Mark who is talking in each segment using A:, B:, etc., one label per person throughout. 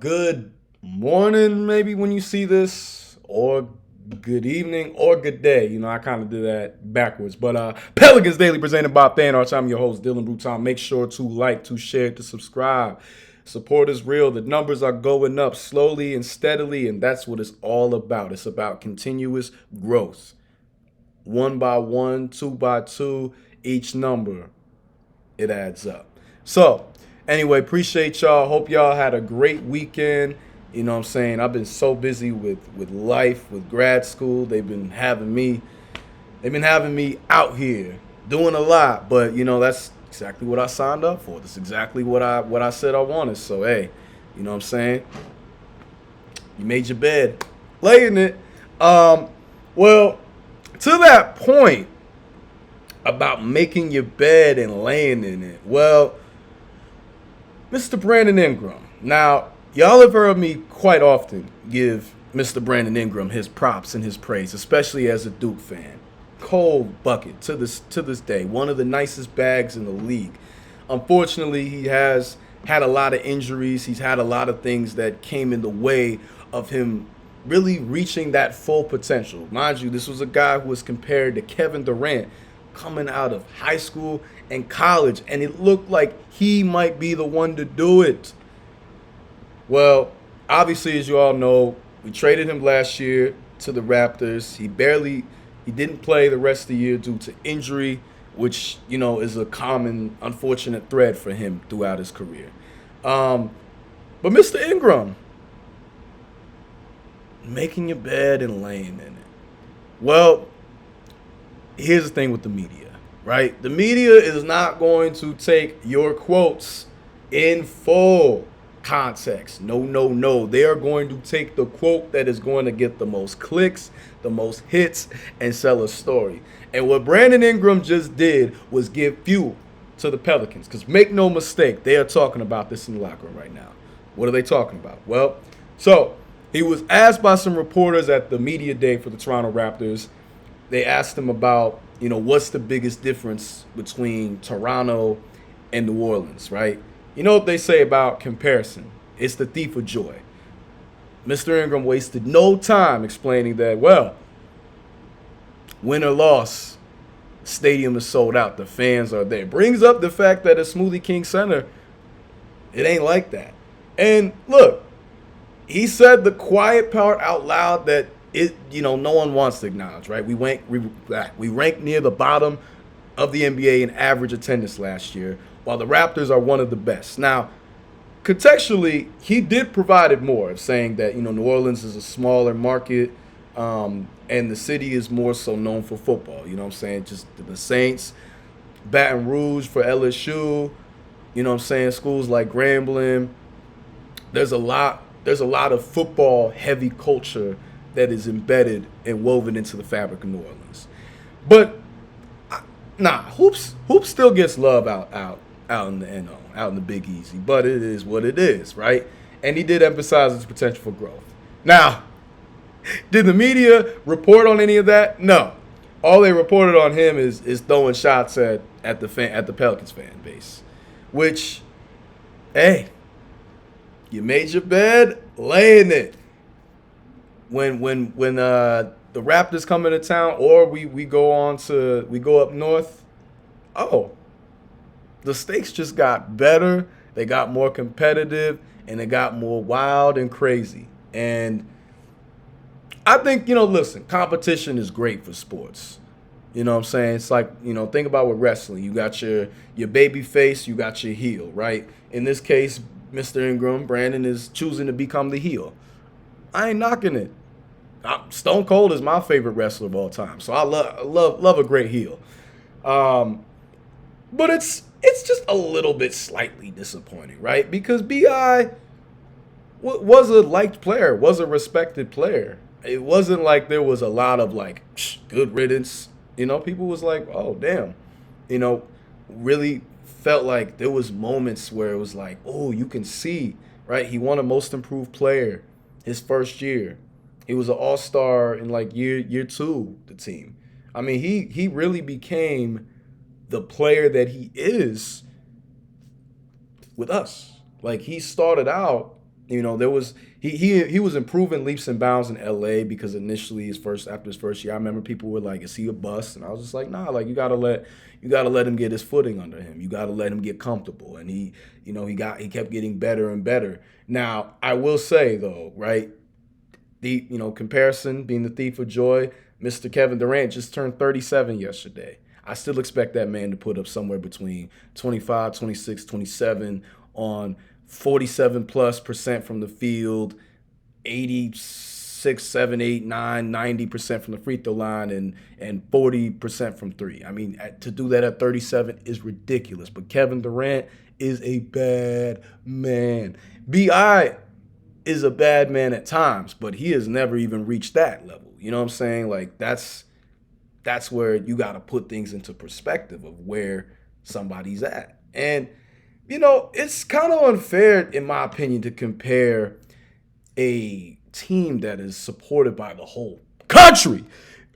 A: Good morning, maybe when you see this, or good evening, or good day. I kind of do that backwards. But Pelicans Daily presented by Fan Arts. I'm your host, Dylan Bruton. Make sure to like, to share, to subscribe. Support is real. The numbers are going up slowly and steadily, and that's what it's all about. It's about continuous growth. One by one, two by two, each number it adds up. So, anyway, appreciate y'all. Hope y'all had a great weekend. You know what I'm saying? I've been so busy with life, with grad school. They've been having me out here doing a lot, but that's exactly what I signed up for. That's exactly what I said I wanted. So, hey, you know what I'm saying? You made your bed, lay in it. Well, to that point about making your bed and laying in it. Well, Mr. Brandon Ingram. Now, y'all have heard me quite often give Mr. Brandon Ingram his props and his praise, especially as a Duke fan. Cold bucket to this day, one of the nicest bags in the league. Unfortunately, he has had a lot of injuries. He's had a lot of things that came in the way of him really reaching that full potential. Mind you, this was a guy who was compared to Kevin Durant coming out of high school and college, and it looked like he might be the one to do it. Well, obviously, as you all know, we traded him last year to the Raptors. He didn't play the rest of the year due to injury, which is a common, unfortunate thread for him throughout his career. But Mr. Ingram, making your bed and laying in it. Well, here's the thing with the media, right? The media is not going to take your quotes in full context. No, no, no. They are going to take the quote that is going to get the most clicks, the most hits, and sell a story. And what Brandon Ingram just did was give fuel to the Pelicans. Because make no mistake, they are talking about this in the locker room right now. What are they talking about? Well, so he was asked by some reporters at the media day for the Toronto Raptors. They asked him about, what's the biggest difference between Toronto and New Orleans, right? You know what they say about comparison? It's the thief of joy. Mr. Ingram wasted no time explaining that, well, win or loss, stadium is sold out. The fans are there. Brings up the fact that at Smoothie King Center, it ain't like that. And look, he said the quiet part out loud that no one wants to acknowledge, right? We ranked near the bottom of the NBA in average attendance last year, while the Raptors are one of the best. Now, contextually, he did provide it more, saying that New Orleans is a smaller market, and the city is more so known for football. You know what I'm saying? Just the Saints, Baton Rouge for LSU. You know what I'm saying? Schools like Grambling. There's a lot of football heavy culture that is embedded and woven into the fabric of New Orleans. But hoops still gets love out in the NO, out in the Big Easy. But it is what it is, right? And he did emphasize its potential for growth. Now, did the media report on any of that? No. All they reported on him is throwing shots at the Pelicans fan base, which, hey, you made your bed, lay in it. When the Raptors come into town, or we go up north, the stakes just got better. They got more competitive, and they got more wild and crazy. And I think, listen, competition is great for sports. You know what I'm saying? It's like, think about with wrestling. You got your baby face, you got your heel, right? In this case, Mr. Ingram, Brandon, is choosing to become the heel. I ain't knocking it. Stone Cold is my favorite wrestler of all time, so I love a great heel. But it's just a little bit slightly disappointing, right? Because Bi was a liked player, was a respected player. It wasn't like there was a lot of like good riddance. People was like, oh damn, really felt like there was moments where it was like, oh, you can see, right? He won a Most Improved Player his first year. He was an all-star in like year two, the team. I mean, he really became the player that he is with us. Like, he started out There was he was improving leaps and bounds in LA because initially after his first year, I remember people were like, "Is he a bust?" And I was just like, "Nah, like you gotta let him get his footing under him. You gotta let him get comfortable." And he kept getting better and better. Now I will say though, right, the comparison being the thief of joy, Mr. Kevin Durant just turned 37 yesterday. I still expect that man to put up somewhere between 25, 26, 27 on 47 plus percent from the field, 86, 7, 8, 9, 90% from the free throw line, and 40% from three. I mean, to do that at 37 is ridiculous. But Kevin Durant is a bad man. BI is a bad man at times, but he has never even reached that level. You know what I'm saying? Like that's where you got to put things into perspective of where somebody's at. And it's kind of unfair in my opinion to compare a team that is supported by the whole country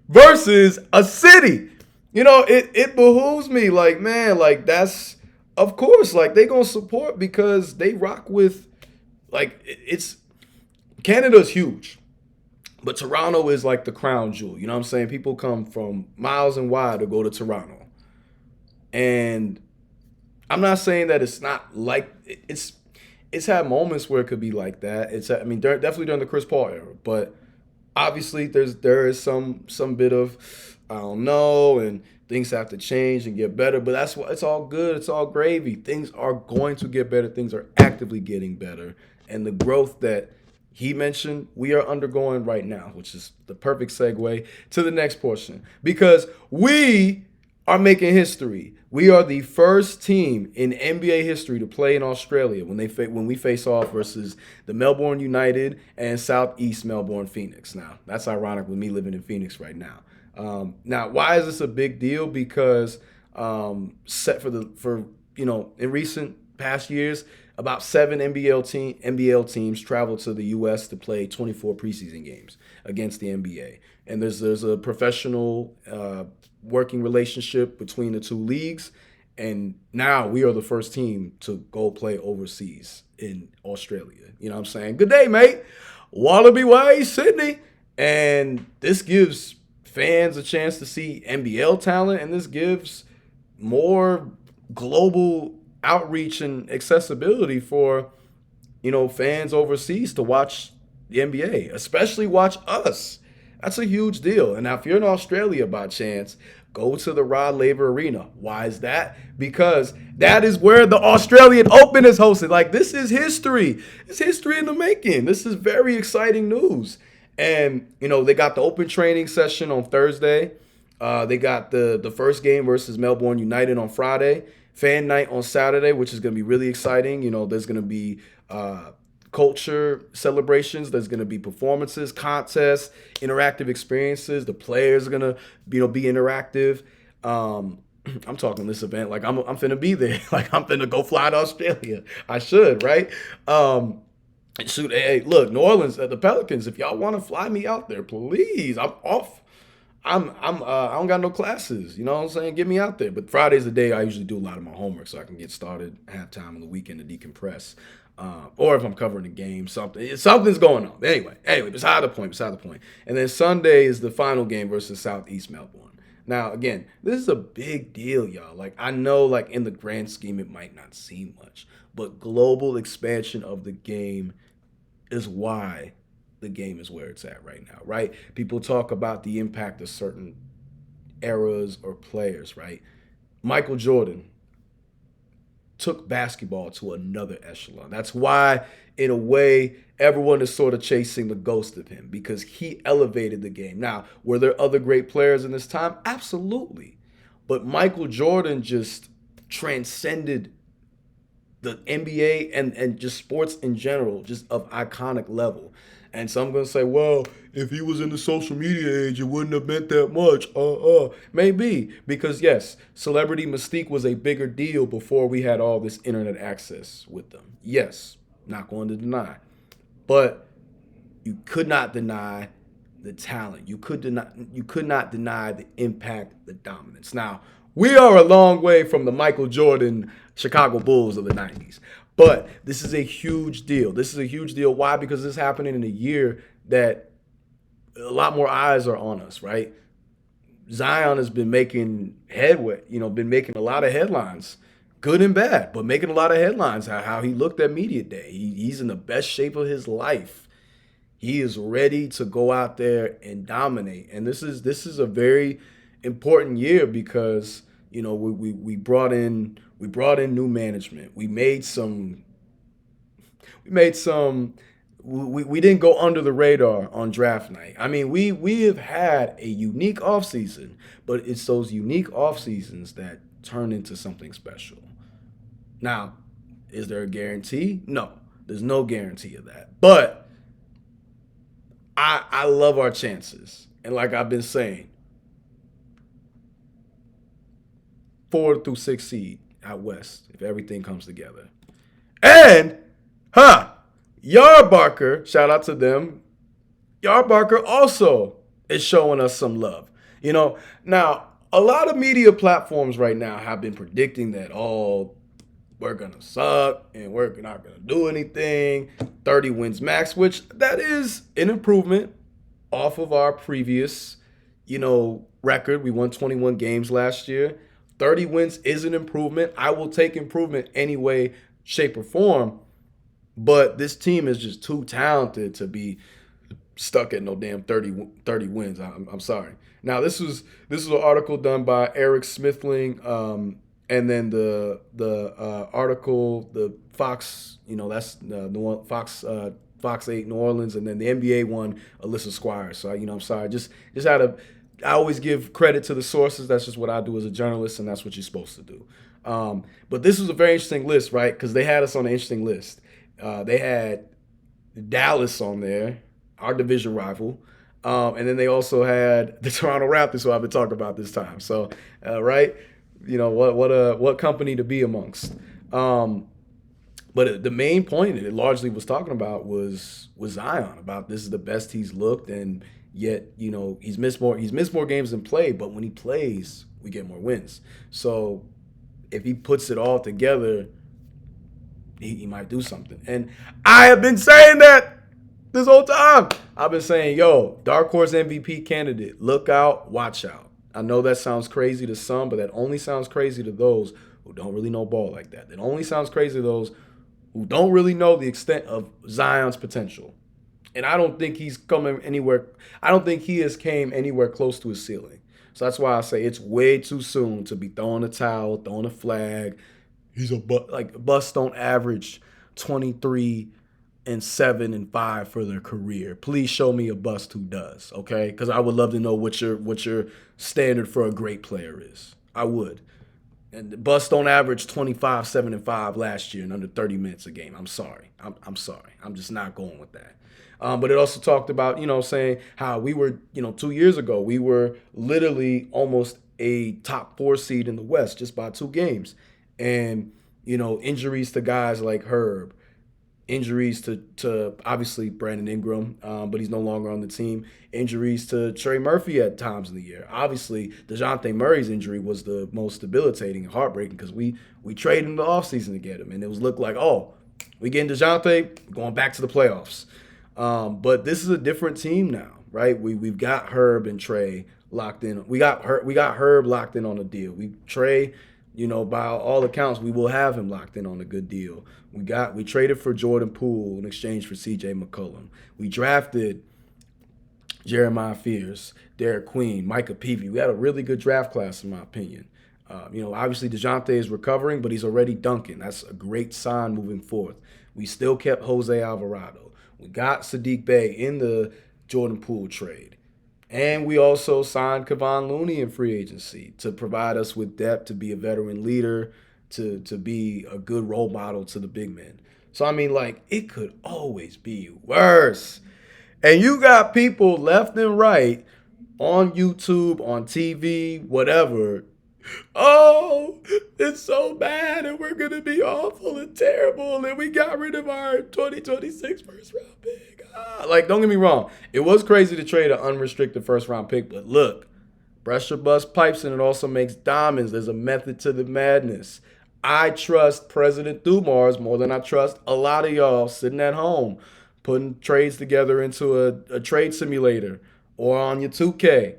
A: versus a city. It behooves me, like, man, like that's of course, like they gonna support because they rock with, like, it's Canada's huge, but Toronto is like the crown jewel. You know what I'm saying? People come from miles and wide to go to Toronto. And I'm not saying that it's not like it's had moments where it could be like that. Definitely during the Chris Paul era, but obviously there is some bit of I don't know, and things have to change and get better. But that's what it's all good. It's all gravy. Things are going to get better. Things are actively getting better, and the growth that he mentioned we are undergoing right now, which is the perfect segue to the next portion, because we are making history. We are the first team in NBA history to play in Australia when we face off versus the Melbourne United and Southeast Melbourne Phoenix. Now, that's ironic with me living in Phoenix right now. Now, why is this a big deal? Because in recent past years, about 7 NBL teams traveled to the U.S. to play 24 preseason games against the NBA. And there's a professional working relationship between the two leagues. And now we are the first team to go play overseas in Australia. You know what I'm saying? Good day, mate. Wallaby Way, Sydney. And this gives fans a chance to see NBL talent, and this gives more global outreach and accessibility for fans overseas to watch the NBA, especially watch us. That's a huge deal. And now if you're in Australia by chance, go to the Rod Laver Arena. Why is that? Because that is where the Australian Open is hosted. Like, this is history. It's history in the making. This is very exciting news. And they got the open training session on Thursday. They got the first game versus Melbourne United on Friday. Fan night on Saturday, which is going to be really exciting. There's going to be culture celebrations. There's going to be performances, contests, interactive experiences. The players are going to be interactive. I'm talking this event like I'm finna be there. Like, I'm finna go fly to Australia. I should, right? Shoot, hey, look, New Orleans, the Pelicans, if y'all want to fly me out there, please. I'm off. I don't got no classes. You know what I'm saying? Get me out there. But Friday's the day I usually do a lot of my homework so I can get started halftime on the weekend to decompress. Or if I'm covering a game, something's going on. Anyway, beside the point. And then Sunday is the final game versus Southeast Melbourne. Now, again, this is a big deal, y'all. Like, I know, like, in the grand scheme, it might not seem much, but global expansion of the game is why the game is where it's at right now, right? People talk about the impact of certain eras or players, right? Michael Jordan took basketball to another echelon. That's why, in a way, everyone is sort of chasing the ghost of him, because he elevated the game. Now, were there other great players in this time? Absolutely. But Michael Jordan just transcended the NBA and just sports in general, just of iconic level. And so I'm going to say, well, if he was in the social media age, it wouldn't have meant that much. Maybe. Because, yes, celebrity mystique was a bigger deal before we had all this internet access with them. Yes, not going to deny. But you could not deny the talent. You could not deny the impact, the dominance. Now, We are a long way from the Michael Jordan Chicago Bulls of the 90s. But this is a huge deal. This is a huge deal. Why? Because this is happening in a year that a lot more eyes are on us, right? Zion has been making headway, been making a lot of headlines, good and bad, but making a lot of headlines. How he looked at media day. He's in the best shape of his life. He is ready to go out there and dominate. And this is a very important year because we brought in new management. We didn't go under the radar on draft night. I mean, we have had a unique offseason, but it's those unique off seasons that turn into something special. Now, is there a guarantee? No, there's no guarantee of that. But I love our chances. And like I've been saying, 4 through 6 seed out west if everything comes together. And, Yardbarker, shout out to them. Yardbarker also is showing us some love. Now, a lot of media platforms right now have been predicting that, we're going to suck and we're not going to do anything. 30 wins max, which that is an improvement off of our previous, record. We won 21 games last year. 30 wins is an improvement. I will take improvement any way, shape, or form. But this team is just too talented to be stuck at no damn 30 wins. I'm sorry. Now, this was an article done by Eric Smithling, and then the article, the Fox, that's the one, Fox 8 New Orleans, and then the NBA one, Alyssa Squires. So, I'm sorry. I always give credit to the sources. That's just what I do as a journalist, and that's what you're supposed to do. But this was a very interesting list, right? Because they had us on an interesting list. They had Dallas on there, our division rival. And then they also had the Toronto Raptors, who I've been talking about this time. So, right? What company to be amongst. But the main point it largely was talking about was Zion, about this is the best he's looked, and yet, he's missed more games than played, but when he plays, we get more wins. So if he puts it all together, he might do something. And I have been saying that this whole time. I've been saying, dark horse MVP candidate, look out, watch out. I know that sounds crazy to some, but that only sounds crazy to those who don't really know ball like that. That only sounds crazy to those who don't really know the extent of Zion's potential. And I don't think he's coming anywhere. I don't think he has came anywhere close to his ceiling. So that's why I say it's way too soon to be throwing a towel, throwing a flag. He's busts don't average 23 and 7 and 5 for their career. Please show me a bust who does, okay? Because I would love to know what your standard for a great player is. I would. And the Busts don't average 25, 7, and 5 last year in under 30 minutes a game. I'm sorry. I'm sorry. I'm just not going with that. But it also talked about, saying how we were, 2 years ago, we were literally almost a top 4 seed in the West just by 2 games. And, injuries to guys like Herb, injuries to obviously Brandon Ingram, but he's no longer on the team. Injuries to Trey Murphy at times in the year. Obviously, DeJounte Murray's injury was the most debilitating and heartbreaking because we traded in the offseason to get him. And it was looked like, we getting DeJounte, going back to the playoffs. But this is a different team now, right? We've got Herb and Trey locked in. We got Herb locked in on a deal. Trey, by all accounts, we will have him locked in on a good deal. We traded for Jordan Poole in exchange for C.J. McCollum. We drafted Jeremiah Fears, Derek Queen, Micah Peavy. We had a really good draft class, in my opinion. Obviously DeJounte is recovering, but he's already dunking. That's a great sign moving forth. We still kept Jose Alvarado. We got Sadiq Bey in the Jordan Poole trade. And we also signed Kevon Looney in free agency to provide us with depth, to be a veteran leader, to be a good role model to the big men. So, it could always be worse. And you got people left and right on YouTube, on TV, whatever. It's so bad and we're going to be awful and terrible and we got rid of our 2026 first round pick. Don't get me wrong. It was crazy to trade an unrestricted first round pick, but look, Pressure busts pipes and it also makes diamonds. There's a method to the madness. I trust President Dumars more than I trust a lot of y'all sitting at home putting trades together into a trade simulator or on your 2K.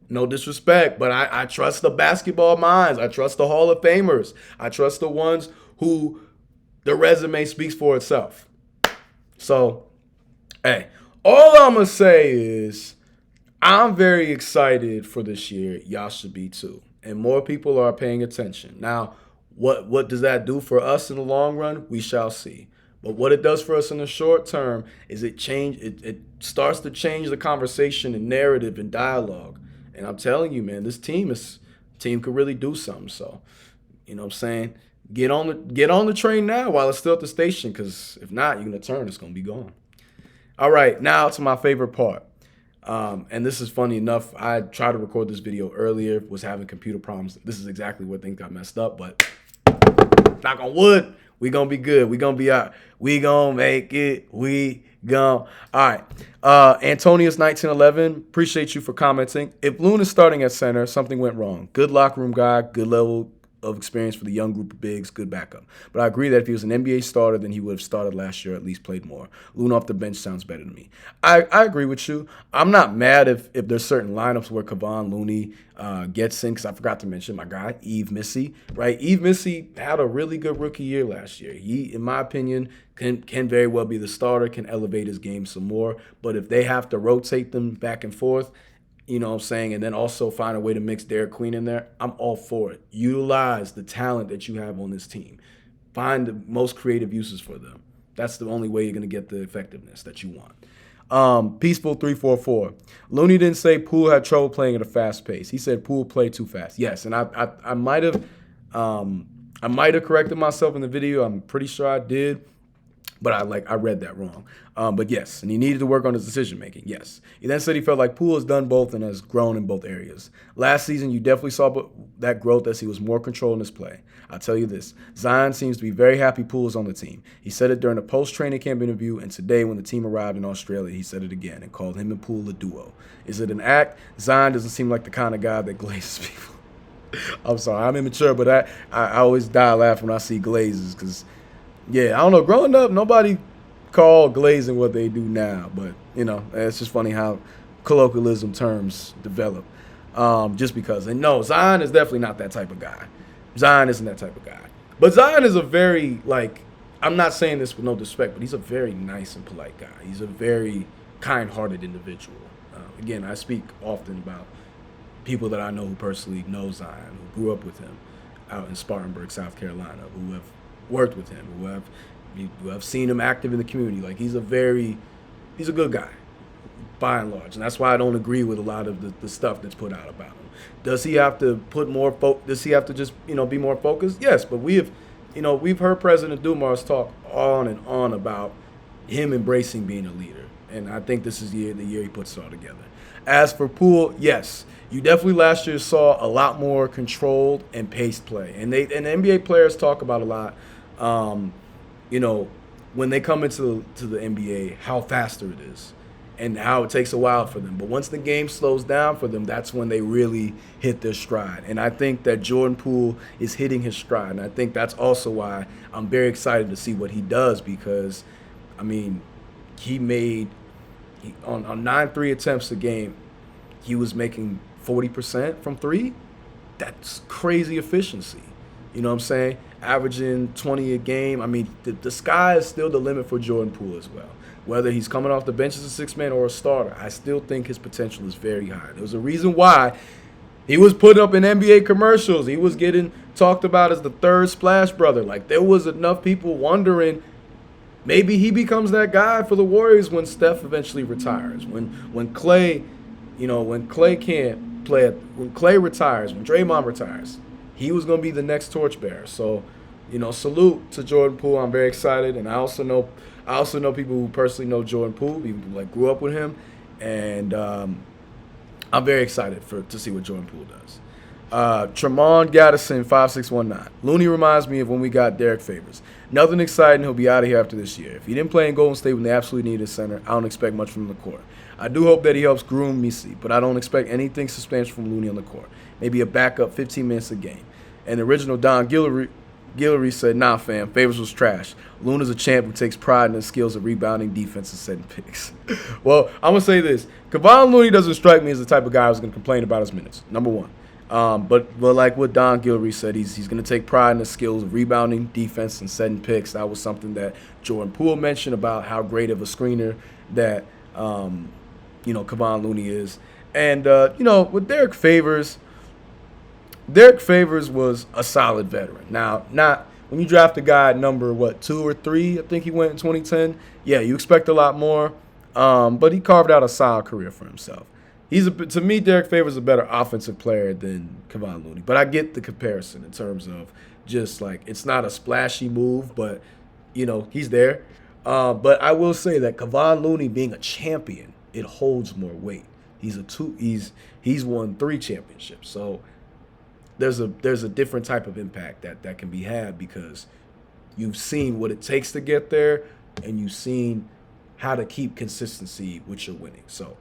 A: No disrespect, but I trust the basketball minds. I trust the Hall of Famers. I trust the ones who the resume speaks for itself. So, hey, all I'm going to say is I'm very excited for this year. Y'all should be too. And more people are paying attention. Now, what does that do for us in the long run? We shall see. But what it does for us in the short term is it starts to change the conversation and narrative and dialogue. And I'm telling you, man, this team could really do something. So, you know what I'm saying? Get on the train now while it's still at the station, because if not, you're gonna turn, it's gonna be gone. All right, now to my favorite part. And this is funny enough. I tried to record this video earlier, was having computer problems. This is exactly where things got messed up, but knock on wood, we gonna be good. We gonna be out. We gonna make it. We gonna. All right. Antonius1911, appreciate you for commenting. If Loon is starting at center, something went wrong. Good locker room guy, good level of experience for the young group of bigs, good backup. But I agree that if he was an NBA starter, then he would have started last year, at least played more. Loon off the bench sounds better to me. I agree with you. I'm not mad if there's certain lineups where Kevon Looney gets in, because I forgot to mention my guy, Yves Missy, right? Yves Missy had a really good rookie year last year. He, in my opinion, can very well be the starter, can elevate his game some more. But if they have to rotate them back and forth, you know what I'm saying, and then also find a way to mix Derek Queen in there, I'm all for it. Utilize the talent that you have on this team. Find the most creative uses for them. That's the only way you're going to get the effectiveness that you want. Peaceful344. Looney didn't say Poole had trouble playing at a fast pace. He said Poole played too fast. Yes, and I might have corrected myself in the video. I'm pretty sure I did. But I read that wrong. But yes, and he needed to work on his decision-making, yes. He then said he felt like Poole has done both and has grown in both areas. Last season, you definitely saw that growth as he was more control in his play. I'll tell you this, Zion seems to be very happy Poole is on the team. He said it during a post-training camp interview, and today when the team arrived in Australia, he said it again and called him and Poole a duo. Is it an act? Zion doesn't seem like the kind of guy that glazes people. I'm sorry, I'm immature, but I always die laughing when I see glazes, because yeah, I don't know. Growing up, nobody called glazing what they do now. But, you know, it's just funny how colloquialism terms develop just because. And no, Zion is definitely not that type of guy. Zion isn't that type of guy. But Zion is a very, I'm not saying this with no disrespect, but he's a very nice and polite guy. He's a very kind-hearted individual. Again, I speak often about people that I know who personally know Zion, who grew up with him out in Spartanburg, South Carolina, who have worked with him, who have seen him active in the community. Like, he's a good guy, by and large, and that's why I don't agree with a lot of the stuff that's put out about him. Does he have to put more does he have to just, be more focused? Yes, but we've heard President Dumars talk on and on about him embracing being a leader, and I think this is the year he puts it all together. As for Poole, yes, you definitely last year saw a lot more controlled and paced play, and NBA players talk about a lot. When they come into the NBA, how faster it is and how it takes a while for them. But once the game slows down for them, that's when they really hit their stride. And I think that Jordan Poole is hitting his stride. And I think that's also why I'm very excited to see what he does, because, he made on 9-3 attempts a game, he was making 40% from three. That's crazy efficiency. You know what I'm saying? Averaging 20 a game. The sky is still the limit for Jordan Poole as well. Whether he's coming off the bench as a six-man or a starter, I still think his potential is very high. There's a reason why he was put up in NBA commercials. He was getting talked about as the third Splash Brother. Like, there was enough people wondering maybe he becomes that guy for the Warriors when Steph eventually retires. When Clay, when Clay can't play, when Clay retires, when Draymond retires, he was going to be the next torchbearer. So, salute to Jordan Poole. I'm very excited, and I also know people who personally know Jordan Poole, people who grew up with him, and I'm very excited to see what Jordan Poole does. Tremont Gaddison 5619. Looney reminds me of when we got Derek Favors. Nothing exciting. He'll be out of here after this year. If he didn't play in Golden State when they absolutely needed a center, I don't expect much from the court. I do hope that he helps groom Misi, but I don't expect anything substantial from Looney on the court. Maybe a backup 15 minutes a game. And the original Don Guillory said, nah, fam, Favors was trash. Luna's a champ who takes pride in his skills of rebounding, defense, and setting picks. Well, I'm going to say this. Kevon Looney doesn't strike me as the type of guy who's going to complain about his minutes, number one. But like what Don Guillory said, he's going to take pride in his skills of rebounding, defense, and setting picks. That was something that Jordan Poole mentioned about how great of a screener that, Kevon Looney is. And, with Derek Favors was a solid veteran. Now, not when you draft a guy at number, 2 or 3, I think he went in 2010. Yeah, you expect a lot more, but he carved out a solid career for himself. To me, Derek Favors is a better offensive player than Kevon Looney. But I get the comparison in terms of just like it's not a splashy move, but he's there. But I will say that Kevon Looney being a champion, it holds more weight. He's won 3 championships, so there's a different type of impact that can be had because you've seen what it takes to get there, and you've seen how to keep consistency with your winning. So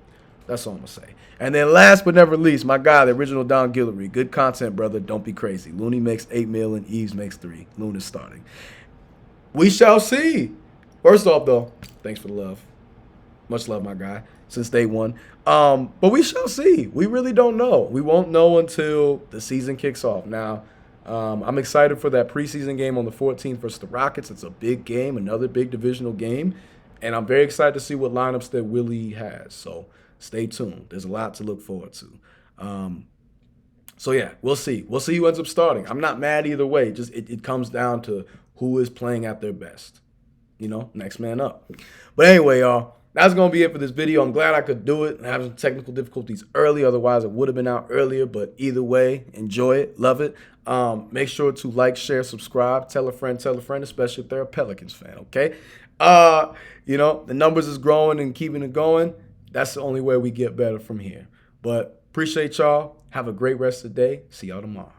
A: that's all I'm going to say. And then last but never least, my guy, the original Don Guillory. Good content, brother. Don't be crazy. Looney makes $8 million. Eves makes 3. Luna's starting. We shall see. First off, though, thanks for the love. Much love, my guy, since day one. But we shall see. We really don't know. We won't know until the season kicks off. Now, I'm excited for that preseason game on the 14th versus the Rockets. It's a big game, another big divisional game. And I'm very excited to see what lineups that Willie has. So stay tuned. There's a lot to look forward to. So, yeah, we'll see. We'll see who ends up starting. I'm not mad either way. Just it comes down to who is playing at their best. Next man up. But anyway, y'all, that's going to be it for this video. I'm glad I could do it. I have some technical difficulties early. Otherwise, it would have been out earlier. But either way, enjoy it. Love it. Make sure to like, share, subscribe. Tell a friend, especially if they're a Pelicans fan, okay? The numbers is growing and keeping it going. That's the only way we get better from here. But appreciate y'all. Have a great rest of the day. See y'all tomorrow.